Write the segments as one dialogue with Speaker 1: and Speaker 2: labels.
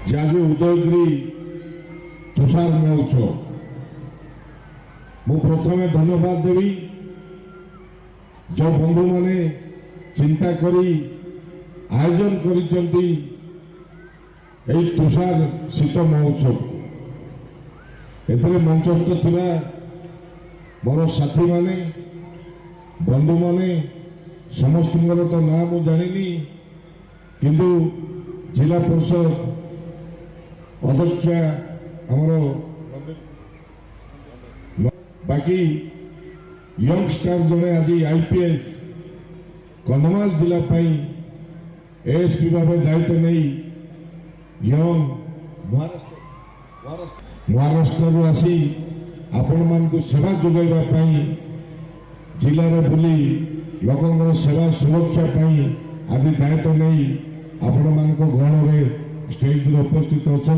Speaker 1: যে আজ উদয়গিরি তুষার মহোৎসব ମୁଁ ପ୍ରଥମେ ଧନ୍ୟବାଦ ଦେବି ଯେଉଁ ବନ୍ଧୁମାନେ ଚିନ୍ତା କରି ଆୟୋଜନ କରିଛନ୍ତି ଏହି ତୁଷାର ଶୀତ ମହୋତ୍ସବ। ଏଥିରେ ମଞ୍ଚସ୍ଥ ଥିବା ମୋର ସାଥୀମାନେ ବନ୍ଧୁମାନେ ସମସ୍ତଙ୍କର ତ ନାଁ ମୁଁ ଜାଣିନି, କିନ୍ତୁ ଜିଲ୍ଲା ପରିଷଦ ଅଧ୍ୟକ୍ଷା ଆମର बाकी यंगस्टार जड़े आज आईपीएस कंधमाल जिला एएसपी भाव दायित्व नहीं यंग महाराष्ट्र आसी आपण मान सेवा जोगाइबा जिले में बुली लोकंर सेवा सुरक्षा आज दायित्व नहीं आपण मान गहन में स्टेज उपस्थित अच्छा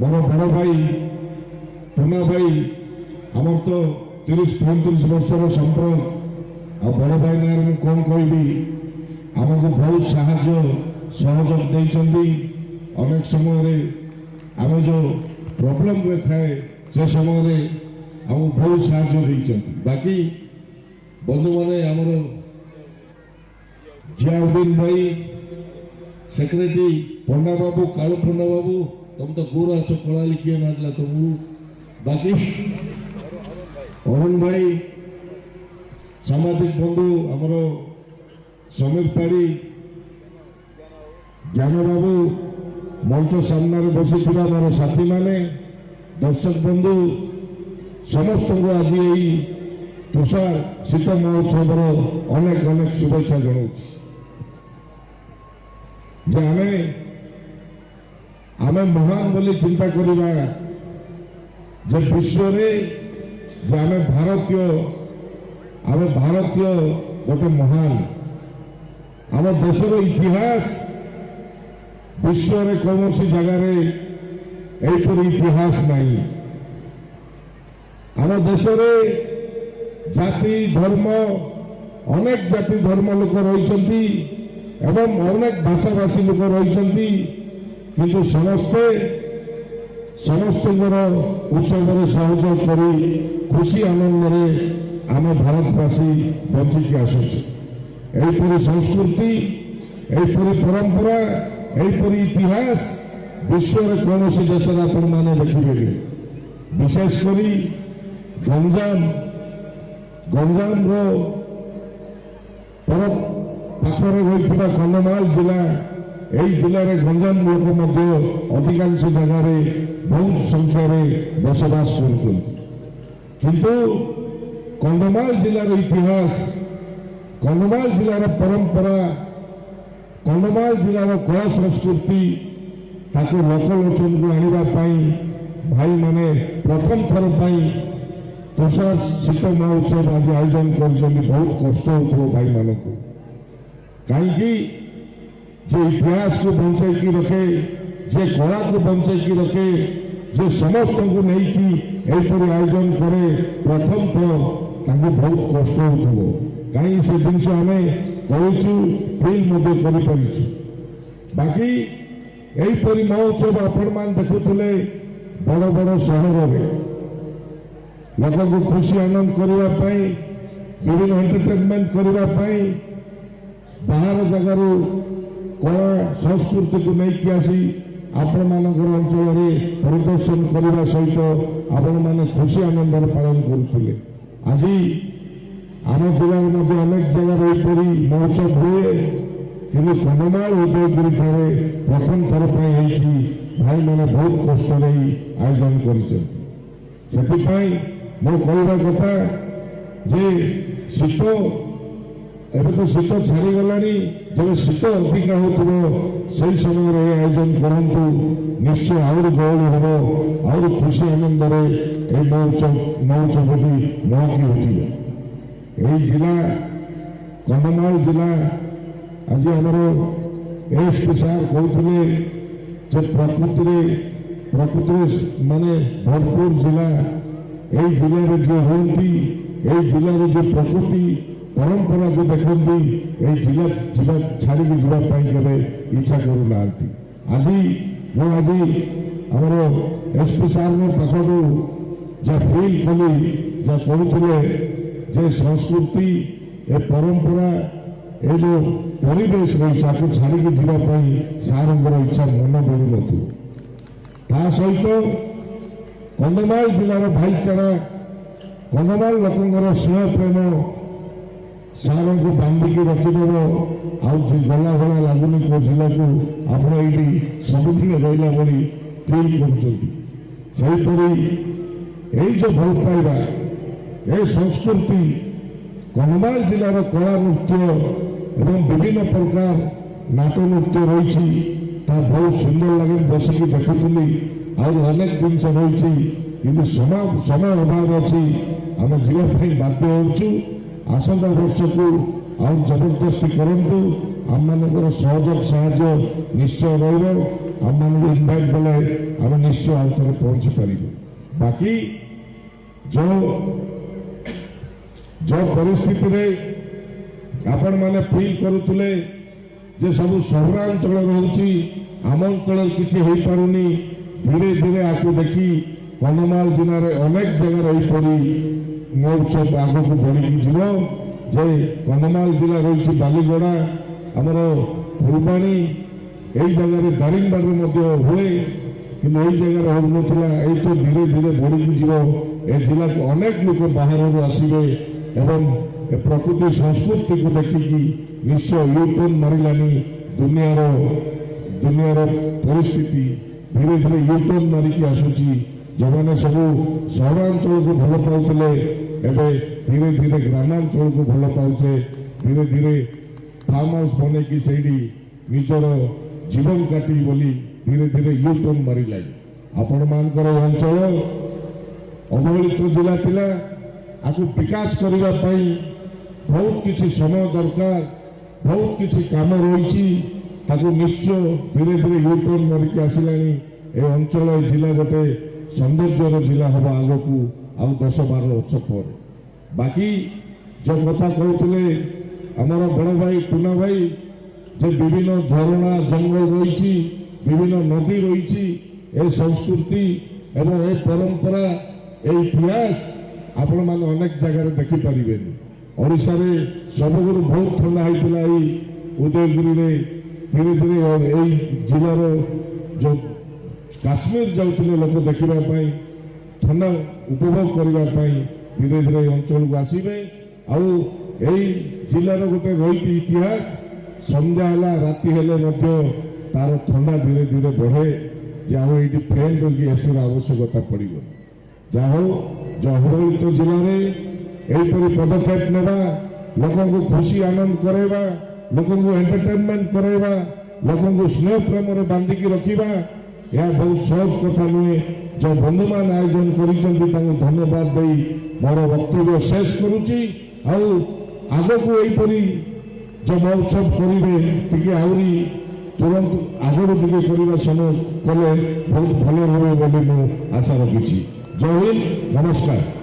Speaker 1: मोर बड़ भाई टोना भाई आमर तो 30-35 वर्षर संपर्क आ बड़ भाई ना कौन कहबी आमको बहुत साहाय्य सहयोग देइछंदी। अनेक समय आम जो प्रॉब्लम में थाए से समय आम बहुत साहाय्य देइछंदी। बाकी बंधु माने आमर जियाउद्दीन भाई सेक्रेटरी पंडा बाबू कालू पंडा बाबू तुम तो गोरा अच्छो कला लिखिए ना तुम बाकी अरुण भाई सामाजिक बंधु आमर समीर पाड़ी ज्ञान बाबू मंच सामने बसी मोर साथी माने दर्शक बंधु समस्त को आज यही तुषार शीत महोत्सव अनेक अनेक शुभेच्छा जनाऊँ। आमे महान बोली चिंता करिबा जे विश्व रे जे आमे भारतीय गोटे महान आम देशर इतिहास विश्व रे कौन सी जगह एपरी इतिहास नहीं। आम देश जाति धर्म अनेक जाति धर्म लोक रही एवं अनेक भाषा भाषी लोक रही किंतु समस्ते उत्सव सहयोग कर खुशी आनंद आम भारतवासी बंचिकी आसुपरी संस्कृति यहीपरी परंपरा यहीपरी इतिहास विश्व में कौन सी देश आपण मैंने देखिए विशेषकर गंजाम पाखर रही कंधमाल जिला यही जिले में गंजाम लोक अधिकांश जगह बहुत संख्यार बसवास किंतु कंधमाल जिलार इतिहास कंधमाल जिलार परंपरा कंधमाल जिलार कला संस्कृति लोकलोचन को आने भाई माने प्रथम थर तुषार शीत महोत्सव आज आयोजन कर बहुत कष्ट हो भाई मान को कहीं जे इतिहास को बचाई रखे जे कला को बचाई रखे जे समस्त को नहीं यहीपरि आयोजन करे प्रथम तो बहुत कष्ट हो कहीं से जिन आम कहूँ फिल बाकी यहीपरि महोत्सव आपण मान देखुले बड़ बड़ सहर में लोक को खुशी आनंद करने विभिन्न एंटरटेनमेंट करने बाहर जगार कला संस्कृति को लेकिन आसी आपण मानकर अंचल परिदर्शन करने सहित आपण मैंने खुशी आनंद पालन करुले। आज आम जिले में अनेक जगह यहीपरि महोत्सव हुए कि कंधमाल उदयगिरी ठारे प्रथम थर भाई मैंने बहुत कष्ट आयोजन कर मो कहवा कथा जे शीत एवं तो शीत छाड़गला जब शीत अधिका हो समय आयोजन करूँ निश्चय आहरी गहली हम आहरी खुशी आनंद महोत्सव भी महकी उठे यही जिला कंधमाल जिला आज आमर एएसपी सार कहते प्रकृति माने भरपूर जिला यही जिले में जो हमें यही जिले में जो प्रकृति परंपरा को देखते यही जिला छाड़ी जावाई इच्छा करूना ଆଜି ଆମର ଏସ୍ପି ସାର୍ଙ୍କ ପାଖରୁ ଯାହା ଫିଲ୍ କଲି ଯାହା କହୁଥିଲେ ଯେ ସଂସ୍କୃତି ଏ ପରମ୍ପରା ଏ ଯେଉଁ ପରିବେଶ ରହିଛି ତାକୁ ଛାଡ଼ିକି ଯିବା ପାଇଁ ସାର୍ଙ୍କର ଇଚ୍ଛା ମନ ବଳୁନଥିବ। ତା ସହିତ କନ୍ଧମାଳ ଜିଲ୍ଲାର ଭାଇଚାରା କନ୍ଧମାଳ ଲୋକଙ୍କର ସ୍ନେହ ପ୍ରେମ ସାର୍ଙ୍କୁ ବାନ୍ଧିକି ରଖିଦେବ। ଆଉ ଗଲା ଭଳିଆ ଲାଗୁନି କେଉଁ ଜିଲ୍ଲାକୁ ଆପଣ ଏଇଠି ସବୁଦିନ ରହିଲା ଭଳି ଫିଲ୍ କରୁଛନ୍ତି। ସେହିପରି ଏଇ ଯେଉଁ ଭଲ ପାଇବା ଏ ସଂସ୍କୃତି କନ୍ଧମାଳ ଜିଲ୍ଲାର କଳା ନୃତ୍ୟ ଏବଂ ବିଭିନ୍ନ ପ୍ରକାର ନାଟ ନୃତ୍ୟ ରହିଛି ତାହା ବହୁତ ସୁନ୍ଦର ଲାଗେ। ବସିକି ଦେଖୁଥିଲି ଆହୁରି ଅନେକ ଜିନିଷ ରହିଛି କିନ୍ତୁ ସମୟ ଅଭାବ ଅଛି ଆମେ ଯିବା ପାଇଁ ବାଧ୍ୟ ହେଉଛୁ। ଆସନ୍ତା ବର୍ଷକୁ ଆଉ ଜବରଦସ୍ତି କରନ୍ତୁ। ଆମମାନଙ୍କର ସହଯୋଗ ସାହାଯ୍ୟ ନିଶ୍ଚୟ ରହିବ। ଆମମାନଙ୍କୁ ଇନଭାଇଟ୍ କଲେ ଆମେ ନିଶ୍ଚୟ ଆଉ ଥରେ ପହଞ୍ଚି ପାରିବୁ। ବାକି ଯେଉଁ ପରିସ୍ଥିତିରେ ଆପଣମାନେ ଫିଲ୍ କରୁଥିଲେ ଯେ ସବୁ ସହରାଞ୍ଚଳ ରହୁଛି ଆମ ଅଞ୍ଚଳରେ କିଛି ହେଇପାରୁନି, ଧୀରେ ଧୀରେ ଆକୁ ଦେଖି କନ୍ଧମାଳ ଜିଲ୍ଲାରେ ଅନେକ ଜାଗାରେ ଏହିପରି ମହୋତ୍ସବ ଆଗକୁ ବଢ଼ିକି ଯିବ। ଯେ କନ୍ଧମାଳ ଜିଲ୍ଲା ରହିଛି ବାଲିଗଡ଼ା, ଆମର ଫୁଲବାଣୀ, ଏଇ ଜାଗାରେ ଦାରିଙ୍ଗବାଡ଼ିରେ ମଧ୍ୟ ହୁଏ କିନ୍ତୁ ଏଇ ଜାଗାରେ ହେଉନଥିଲା। ଏଇ ତ ଧୀରେ ଧୀରେ ବଢ଼ିକି ଯିବ। ଏ ଜିଲ୍ଲାକୁ ଅନେକ ଲୋକ ବାହାରରୁ ଆସିବେ ଏବଂ ଏ ପ୍ରକୃତି ସଂସ୍କୃତିକୁ ଦେଖିକି ନିଶ୍ଚୟ ୟୁଟର୍ନ ମାରିଲାନି ଦୁନିଆର ପରିସ୍ଥିତି ଧୀରେ ଧୀରେ ୟୁଟର୍ନ ମାରିକି ଆସୁଛି। ଯେଉଁମାନେ ସବୁ ସହରାଞ୍ଚଳକୁ ଭଲ ପାଉଥିଲେ ଏବେ ଧୀରେ ଧୀରେ ଗ୍ରାମାଞ୍ଚଳକୁ ଭଲ ପାଉଛେ। ଧୀରେ ଧୀରେ ଫାର୍ମ ହାଉସ୍ ବନେଇକି ସେଇଠି ନିଜର ଜୀବନ କାଟି ବୋଲି ଧୀରେ ଧୀରେ ୟୁଟର୍ନ ମାରିଲାଣି। ଆପଣମାନଙ୍କର ଅଞ୍ଚଳ ଅବହେଳିତ ଜିଲ୍ଲା ଥିଲା, ଆକୁ ବିକାଶ କରିବା ପାଇଁ ବହୁତ କିଛି ସମୟ ଦରକାର, ବହୁତ କିଛି କାମ ରହିଛି। ତାକୁ ନିଶ୍ଚୟ ଧୀରେ ଧୀରେ ୟୁଟର୍ନ ମାରିକି ଆସିଲାଣି। ଏ ଅଞ୍ଚଳ ଏ ଜିଲ୍ଲା ଗୋଟେ ସୌନ୍ଦର୍ଯ୍ୟର ଜିଲ୍ଲା ହେବ ଆଗକୁ ଆଉ 10-12 ବର୍ଷ ପରେ। ବାକି ଯେଉଁ କଥା କହୁଥିଲେ ଆମର ବଡ଼ ଭାଇ ଟୁନା ଭାଇ ଯେ ବିଭିନ୍ନ ଝରଣା ଜଙ୍ଗଲ ରହିଛି, ବିଭିନ୍ନ ନଦୀ ରହିଛି, ଏ ସଂସ୍କୃତି ଏବଂ ଏ ପରମ୍ପରା ଏ ଇତିହାସ ଆପଣମାନେ ଅନେକ ଜାଗାରେ ଦେଖିପାରିବେନି। ଓଡ଼ିଶାରେ ସବୁଠୁ ବହୁତ ଥଣ୍ଡା ହେଇଥିଲା ଏଇ ଉଦୟଗିରିରେ। ଧୀରେ ଧୀରେ ଏଇ ଜିଲ୍ଲାର ଯେଉଁ କାଶ୍ମୀର ଯାଉଥିଲେ ଲୋକ ଦେଖିବା ପାଇଁ, ଥଣ୍ଡା ଉପଭୋଗ କରିବା ପାଇଁ ଧୀରେ ଧୀରେ ଏ ଅଞ୍ଚଳକୁ ଆସିବେ। ଆଉ ଏଇ ଜିଲ୍ଲାର ଗୋଟେ ରହିଛି ଇତିହାସ, ସନ୍ଧ୍ୟା ହେଲା ରାତି ହେଲେ ମଧ୍ୟ ତାର ଥଣ୍ଡା ଧୀରେ ଧୀରେ ବଢ଼େ ଯେ ଆଉ ଏଇଠି ଫ୍ୟାନ୍ କି ଏସିର ଆବଶ୍ୟକତା ପଡ଼ିବନି। ଯାହା ହଉ ଅବହେଳିତ ଜିଲ୍ଲାରେ ଏହିପରି ପଦକ୍ଷେପ ନେବା, ଲୋକଙ୍କୁ ଖୁସି ଆନନ୍ଦ କରାଇବା, ଲୋକଙ୍କୁ ଏଣ୍ଟରଟେନମେଣ୍ଟ କରାଇବା, ଲୋକଙ୍କୁ ସ୍ନେହ ପ୍ରେମରେ ବାନ୍ଧିକି ରଖିବା, ଏହା ବହୁତ ସହଜ କଥା ନୁହେଁ। ଯେଉଁ ବନ୍ଧୁମାନେ ଆୟୋଜନ କରିଛନ୍ତି ତାଙ୍କୁ ଧନ୍ୟବାଦ ଦେଇ ମୋର ବକ୍ତବ୍ୟ ଶେଷ କରୁଛି। ଆଉ ଆଗକୁ ଏହିପରି ଯେଉଁ ମହୋତ୍ସବ କରିବେ ଟିକେ ଆହୁରି ତୁରନ୍ତ ଆଗରୁ ଟିକେ କରିବା ସମୟ କଲେ ବହୁତ ଭଲ ହେବ ବୋଲି ମୁଁ ଆଶା ରଖିଛି। ଜୟ ହିନ୍ଦ, ନମସ୍କାର।